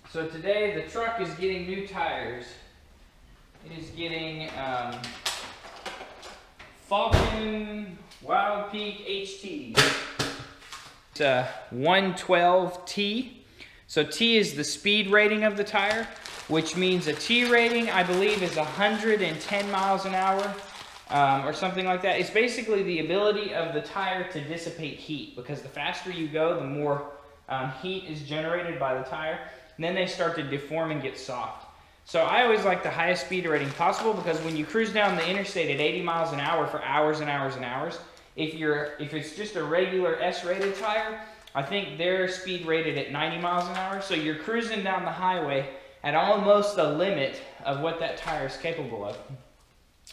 So today the truck is getting new tires. It is getting Falcon Wild Peak HT. It's a 112T. So T is the speed rating of the tire, which means a T rating, I believe, is 110 miles an hour or something like that. It's basically the ability of the tire to dissipate heat, because the faster you go, the more heat is generated by the tire. And then they start to deform and get soft. So I always like the highest speed rating possible, because when you cruise down the interstate at 80 miles an hour for hours and hours and hours, if it's just a regular S-rated tire, I think they're speed rated at 90 miles an hour. So you're cruising down the highway at almost the limit of what that tire is capable of.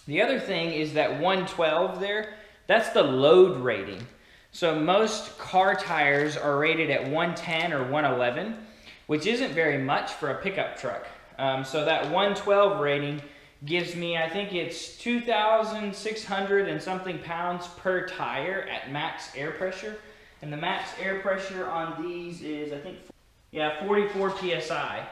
The other thing is that 112 there, that's the load rating. So most car tires are rated at 110 or 111, which isn't very much for a pickup truck. So that 112 rating gives me, I think it's 2,600 and something pounds per tire at max air pressure. And the max air pressure on these is, I think, 44 PSI.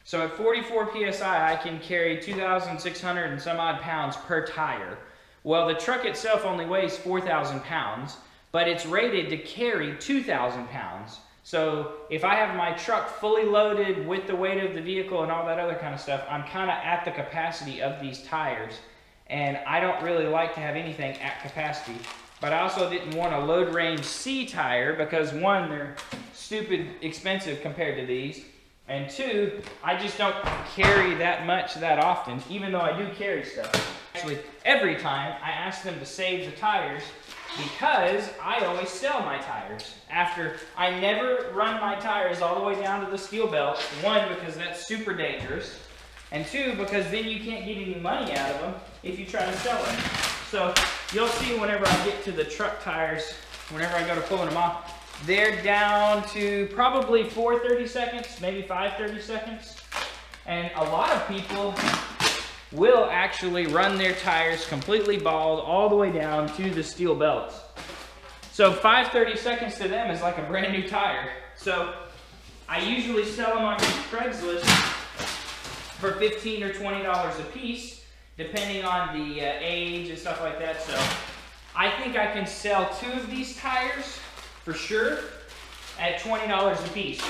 So at 44 PSI, I can carry 2,600 and some odd pounds per tire. Well, the truck itself only weighs 4,000 pounds, but it's rated to carry 2,000 pounds. So if I have my truck fully loaded with the weight of the vehicle and all that other kind of stuff, I'm kind of at the capacity of these tires. And I don't really like to have anything at capacity. But I also didn't want a load range C tire because, one, they're stupid expensive compared to these. And two, I just don't carry that much that often, even though I do carry stuff. Actually, every time I ask them to save the tires, because I always sell my tires. I never run my tires all the way down to the steel belt. One, because that's super dangerous. And two, because then you can't get any money out of them if you try to sell them. So you'll see whenever I get to the truck tires, whenever I go to pulling them off, they're down to probably 4 30 seconds, maybe 5 30 seconds. And a lot of people will actually run their tires completely bald all the way down to the steel belts. So 5 30 seconds to them is like a brand new tire. So I usually sell them on Craigslist for $15 or $20 a piece, depending on the age and stuff like that. So I think I can sell 2 of these tires for sure at $20 a piece.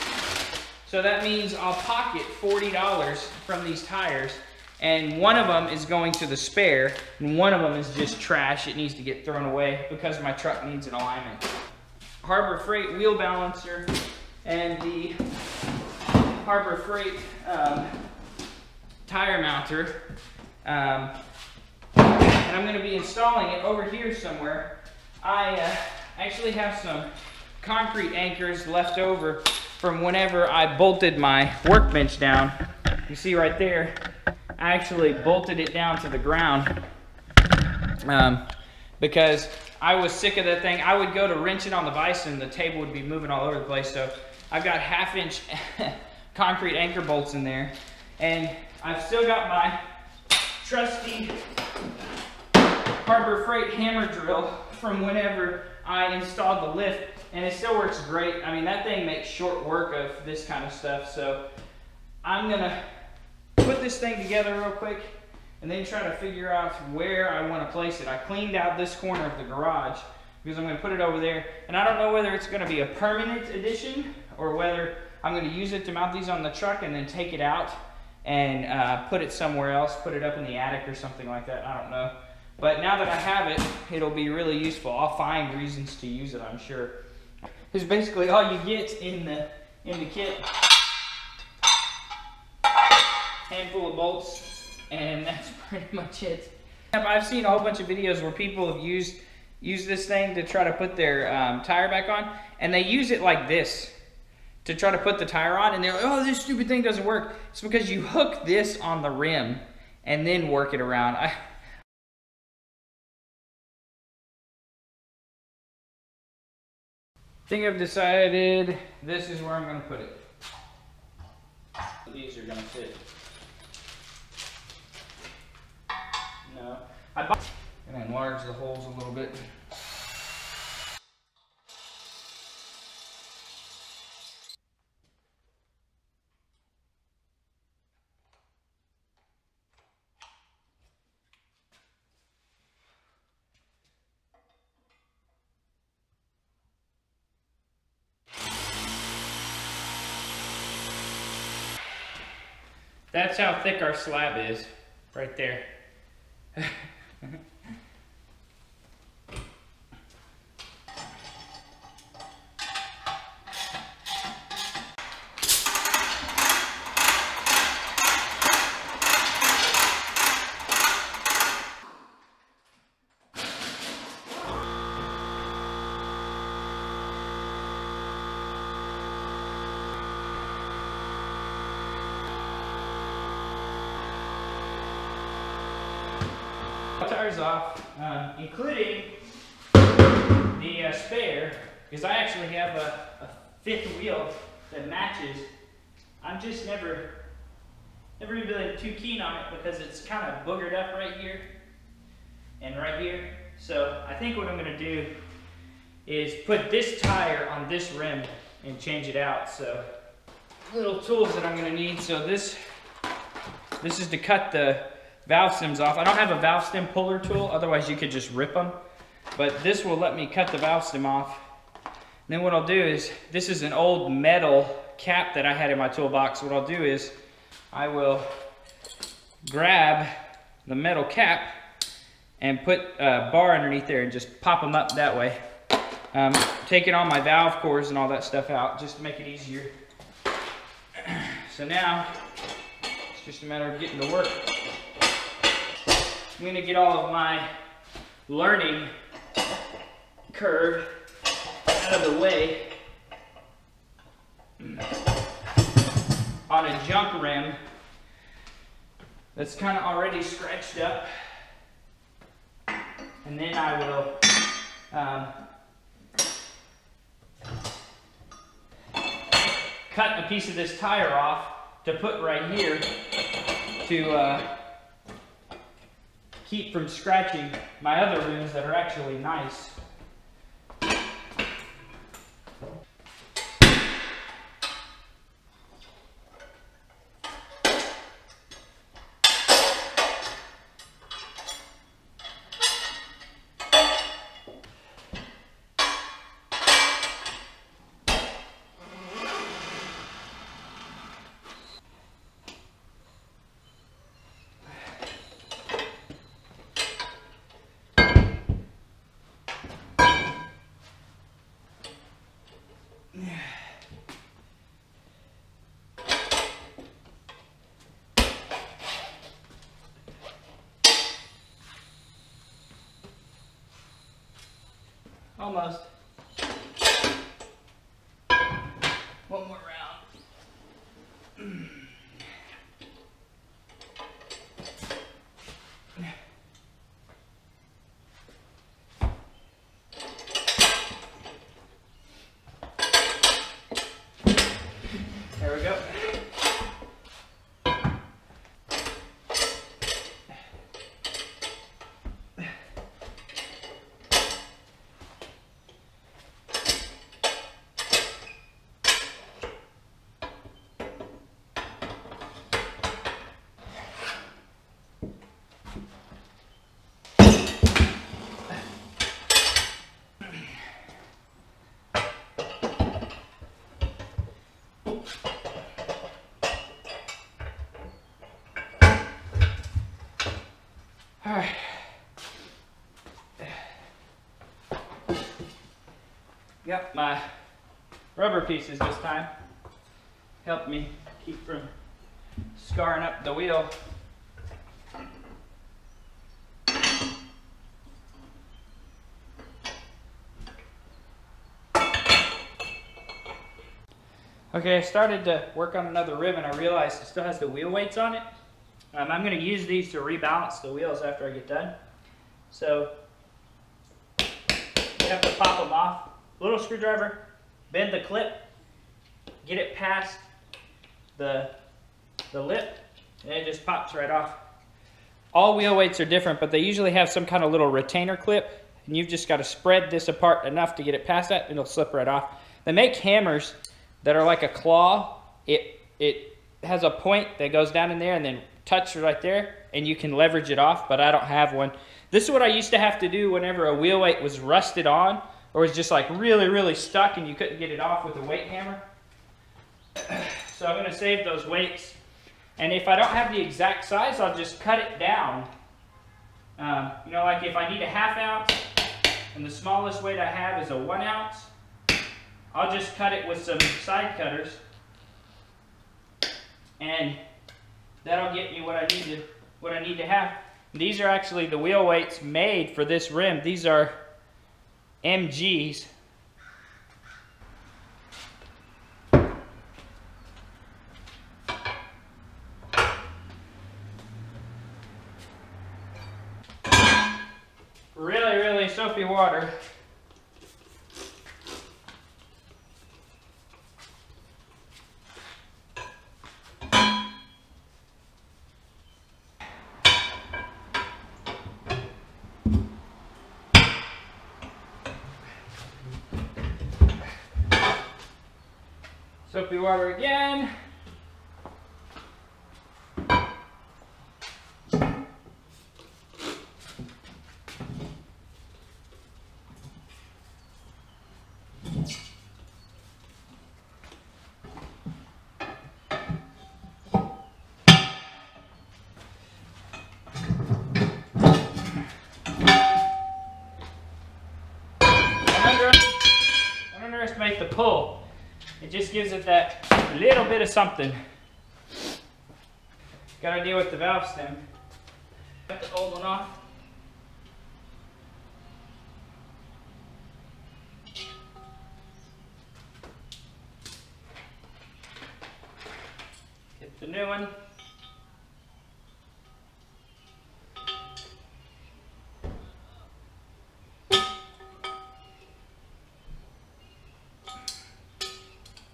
So that means I'll pocket $40 from these tires, and one of them is going to the spare, and one of them is just trash. It needs to get thrown away because my truck needs an alignment. Harbor Freight wheel balancer and the Harbor Freight tire mounter. And I'm going to be installing it over here somewhere. I actually have some concrete anchors left over from whenever I bolted my workbench down. You see right there, I actually bolted it down to the ground because I was sick of that thing. I would go to wrench it on the vise and the table would be moving all over the place. So I've got 1/2-inch concrete anchor bolts in there, and I've still got my trusty Harbor Freight hammer drill from whenever I installed the lift, and it still works great. I mean, that thing makes short work of this kind of stuff. So I'm gonna put this thing together real quick and then try to figure out where I want to place it. I cleaned out this corner of the garage because I'm going to put it over there, and I don't know whether it's going to be a permanent addition or whether I'm going to use it to mount these on the truck and then take it out and put it somewhere else, put it up in the attic or something like that. I don't know. But now that I have it, it'll be really useful. I'll find reasons to use it, I'm sure. It's basically all you get in the kit. Handful of bolts, and that's pretty much it. I've seen a whole bunch of videos where people have used this thing to try to put their tire back on, and they use it like this to try to put the tire on, and they're like, oh, this stupid thing doesn't work. It's because you hook this on the rim and then work it around. I think I've decided this is where I'm going to put it. These are going to fit. No. I'm going to enlarge the holes a little bit. that's how thick our slab is, right there. Tires off, including the spare, because I actually have a fifth wheel that matches. I'm just never been too keen on it because it's kind of boogered up right here and right here. So I think what I'm going to do is put this tire on this rim and change it out. So little tools that I'm going to need. So this is to cut the valve stems off. I don't have a valve stem puller tool, otherwise you could just rip them. But this will let me cut the valve stem off. And then what I'll do is, this is an old metal cap that I had in my toolbox. What I'll do is, I will grab the metal cap and put a bar underneath there and just pop them up that way. Taking all my valve cores and all that stuff out just to make it easier. So now, it's just a matter of getting to work. I'm going to get all of my learning curve out of the way on a junk rim that's kind of already scratched up. And then I will cut a piece of this tire off to put right here to keep from scratching my other rims that are actually nice. Almost. One more round. There we go. All right. Yep, my rubber pieces this time helped me keep from scarring up the wheel. Okay, I started to work on another rim and I realized it still has the wheel weights on it. I'm going to use these to rebalance the wheels after I get done. So, you have to pop them off. Little screwdriver, bend the clip, get it past the lip, and it just pops right off. All wheel weights are different, but they usually have some kind of little retainer clip, and you've just got to spread this apart enough to get it past that, and it'll slip right off. They make hammers that are like a claw. It has a point that goes down in there and then touch right there, and you can leverage it off, but I don't have one. This is what I used to have to do whenever a wheel weight was rusted on or was just like really, really stuck and you couldn't get it off with a weight hammer. So I'm going to save those weights And if I don't have the exact size, I'll just cut it down. You know, like if I need a 1/2 ounce and the smallest weight I have is a 1 ounce, I'll just cut it with some side cutters, and that'll get me what I need to have. These are actually the wheel weights made for this rim. These are MGs. Really, really soapy water. Soapy water again. Don't underestimate the pull. It just gives it that little bit of something. Gotta deal with the valve stem. Got the old one off. Get the new one.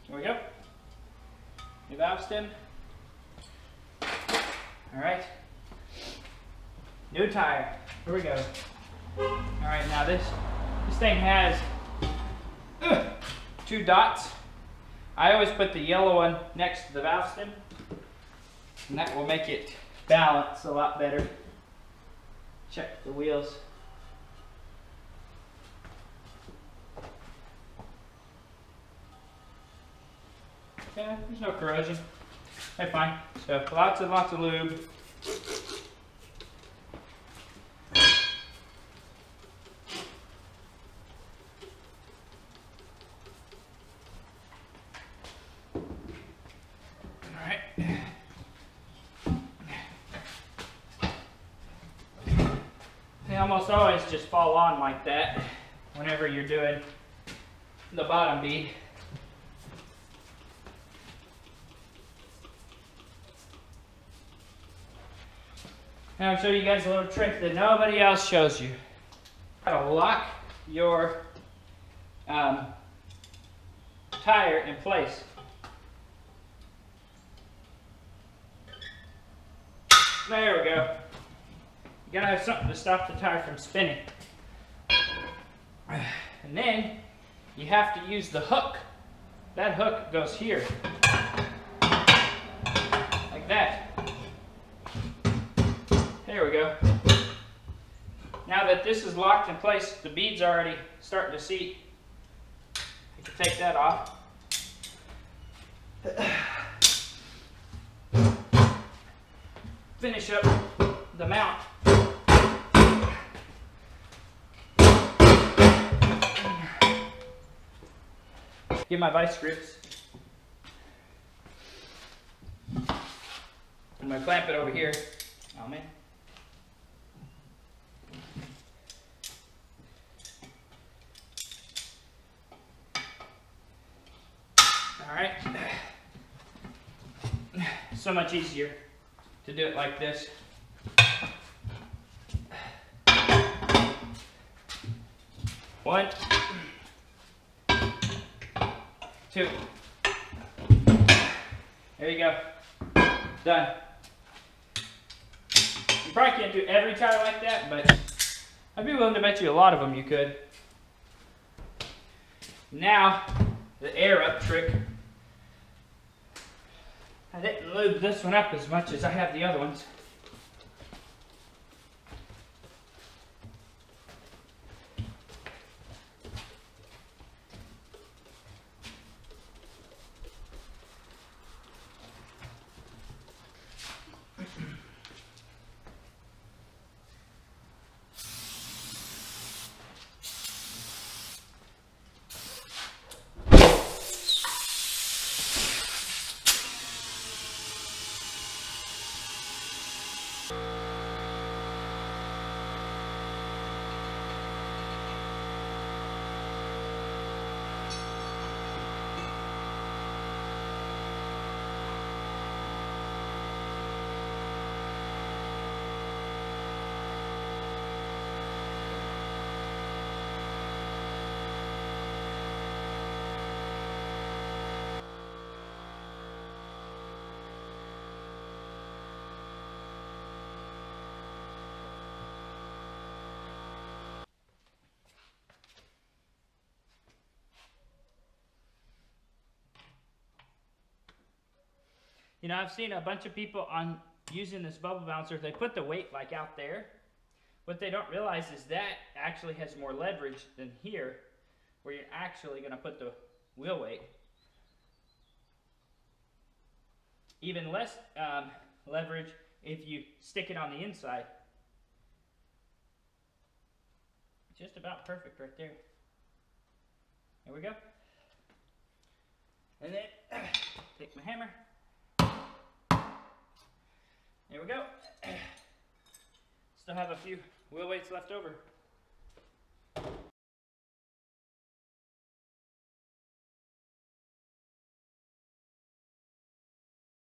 There we go. New valve stem. All right. New tire. Here we go. All right, now this thing has 2 dots. I always put the yellow one next to the valve stem, and that will make it balance a lot better. Check the wheels. Yeah, there's no corrosion. They're fine. So lots and lots of lube. Alright. They almost always just fall on like that whenever you're doing the bottom bead. Now I'll show you guys a little trick that nobody else shows you. How to lock your tire in place. There we go. You gotta have something to stop the tire from spinning. And then you have to use the hook. That hook goes here. Like that. There we go. Now that this is locked in place, the bead's already starting to seat. You can take that off. Finish up the mount. Get my vice grips. I'm going to clamp it over here. Oh man. Alright. So much easier to do it like this. One, two. There you go. Done. You probably can't do every tire like that, but I'd be willing to bet you a lot of them you could. Now, the air up trick. I didn't lube this one up as much as I have the other ones. You know, I've seen a bunch of people on using this bubble bouncer, they put the weight like out there. What they don't realize is that actually has more leverage than here, where you're actually going to put the wheel weight. Even less leverage if you stick it on the inside. Just about perfect right there. There we go. And then take my hammer. There we go. Still have a few wheel weights left over.